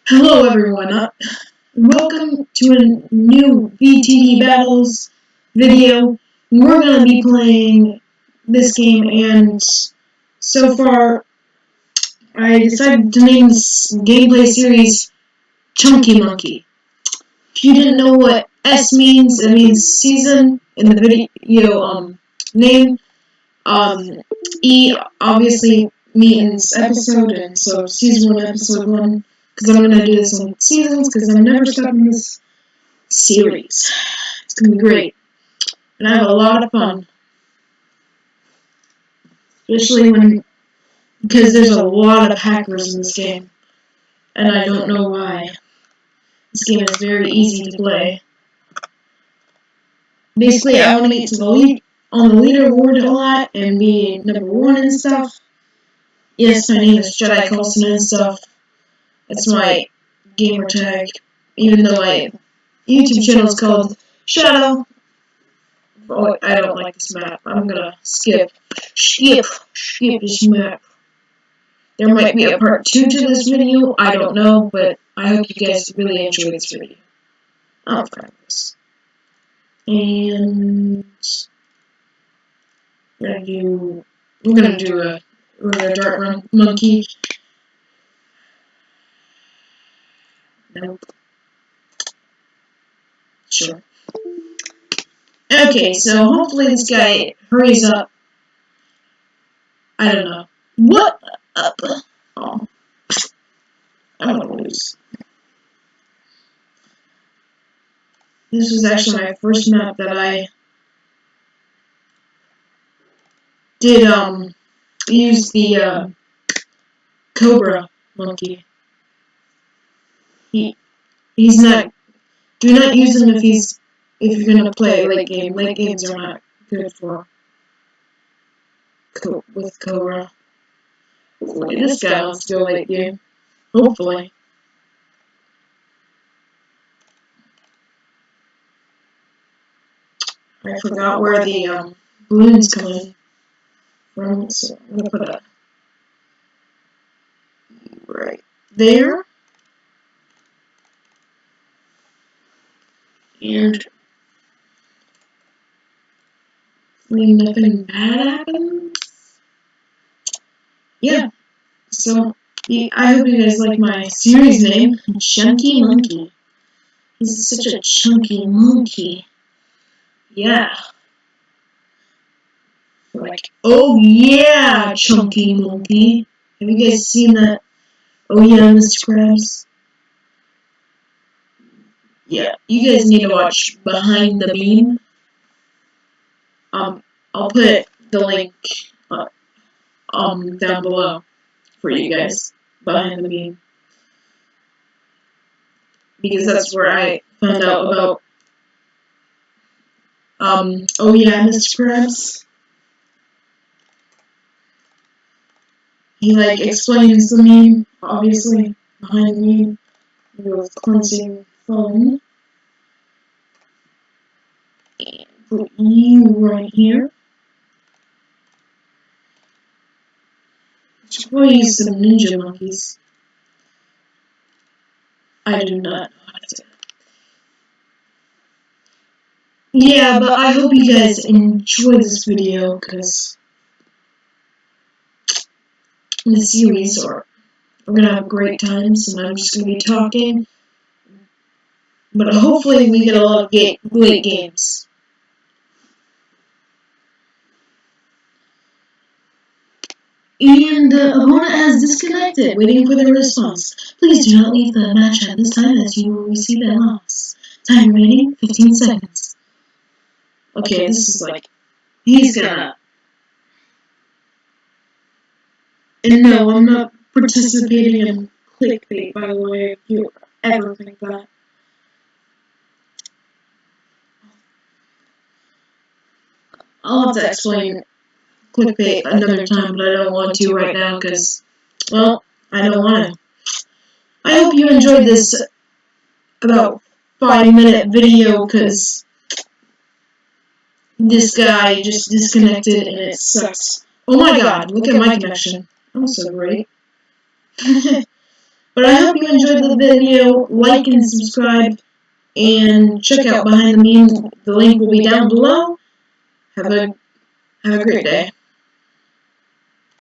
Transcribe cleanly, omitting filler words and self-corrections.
Hello everyone, welcome to a new VTD Battles video. We're going to be playing this game, and so far I decided to name this gameplay series Chunky Monkey. If you didn't know what S means, it means season in the video name. E obviously means episode, and so season 1, episode 1. Because I'm going to do this in seasons, because I'm never stopping this series. It's going to be great. And I have a lot of fun. Especially because there's a lot of hackers in this game. And I don't know why. This game is very easy to play. Basically, I want to get to on the leaderboard a lot and be number 1 and stuff. Yes, my name is Jedi Coulson and stuff. That's my gamer tag. Even though my YouTube channel is called Shadow. Oh, I don't like this map. I'm gonna skip this map. There might be a part 2 to this video. I don't know, but I hope you guys really enjoy this video. I'll practice. And we're gonna do a dart monkey. Nope. Sure. Okay, so hopefully this guy hurries up. I don't know. What up? Oh. I'm gonna lose. This was actually my first map that I did use the Cobra monkey. He's not. Do not use him if you're gonna play late game. Late games are not good with Cobra. Hopefully this guy wants to go late game. Hopefully. I forgot where the balloons come in from, so I'm gonna put a right there. And nothing bad happens. Yeah. So I hope you guys like my series name, Chunkey Monkey. He's such a chunky monkey. Yeah. Like, oh yeah, Chunky Monkey. Have you guys seen that? Oh yeah, Mr. Krabs. Yeah, you guys need to watch Behind the Beam. I'll put the link down below for you guys. Behind the Beam, because that's where I found out about oh yeah, Mr. Krabs. He explains the meme, obviously, behind the meme. With cleansing phone. And put you right here. Should probably use some ninja monkeys. I do not know how to do it. Yeah, but I hope you guys enjoy this video, because in the series, we're gonna have great times, and I'm just gonna be talking. But hopefully we get a lot of great games. And the opponent has disconnected, waiting for their response. Please do not leave the match at this time, as you will receive a loss. Time remaining, 15 seconds. Okay, this is he's gonna... And no, I'm not participating in clickbait, by the way, if you ever think that. I'll have to explain clickbait another time, but I don't want to right now, because, well, I don't want to. I hope you enjoyed this about 5-minute video, because this guy just disconnected and it sucks. Oh my god, look at my connection. I'm so great. But I hope you enjoyed the video. Like and subscribe, and check out Behind the Meme. The link will be down below. Have a great day.